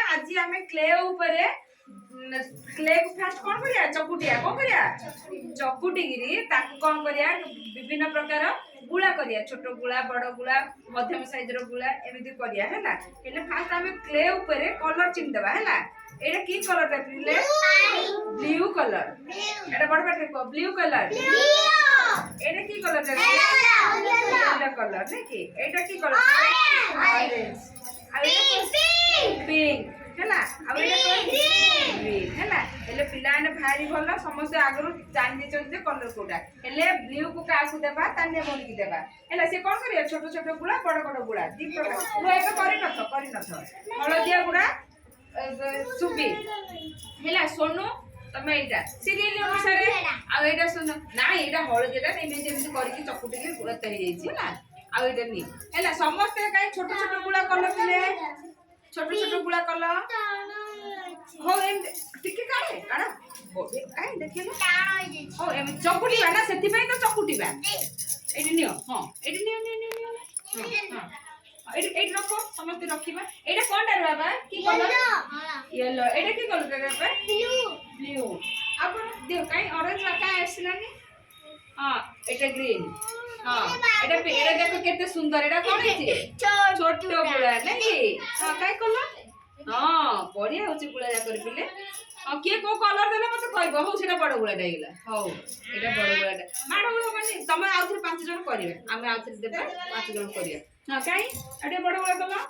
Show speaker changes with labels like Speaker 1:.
Speaker 1: आज आम clay clay को फास्ट कौन करिया चकुटिया कौन करिया चकुटिगिरी ताकू कौन करिया विभिन्न प्रकार गुला करिया छोट गुला बड़ गुला मध्यम साइज रो गुला एमिति करिया हैला हेले फास्ट आम क्ले ऊपर कलर चिन देबा हैला एटा की कलर ता प्ले ब्लू कलर एटा बड़ बाटे को ब्लू कलर एटा की कलर ता येलो कलर ने की एटा की कलर ऑरेंज आ पिंक हैला आ ग्रीन हैला हेले पिलाने भारी भलो समस्त आगरु जान दिचन जे कलर कोडा हेले ब्लू को कासु देबा ताने मोन की देबा हेला से कोन करिया छोट छोट गुड़ा बड़ बड़ गुड़ा दी प्रकार वो एक करि नथ हळदिया गुड़ा सुबी हेला सोनू तमे एटा सीरियल अनुसार आ एटा सुन ना एटा हळदिया एमे जेमति करिकि चकुटी के गुड़ा तहि जाई हैला आ एटा नी हेला समस्त काई छोट छोट गुड़ा कलर पिले छोट छोट गुड़ा कलर हो एम टिके काढे काढ हो काई देखिले हो एम चकुटीबा ना सेति पई तो चकुटीबा एटी नियो हां एटी नियो हां एटी रखो समस्त रखिबा एटा कोनटा रे बाबा की कलर येलो एटा की कलर रे बाबा ब्लू अब देख काई ऑरेंज का आसलानी हां एटा ग्रीन हां एटा देखो केते सुंदर एटा कोन है छोट गुड़ा नहीं हां काई कलर हां बढ़िया होची गुड़ा जा कर पिले हां के को कलर देले मते कहबो हो सेटा बड़ गुड़ा डाइला हो एटा बड़ गुड़ा माडो माने तमे आउथरे 5 जण करिवे आमे आउथरे देबा 5 जण करिया हां काई एटा बड़ गुड़ा कलर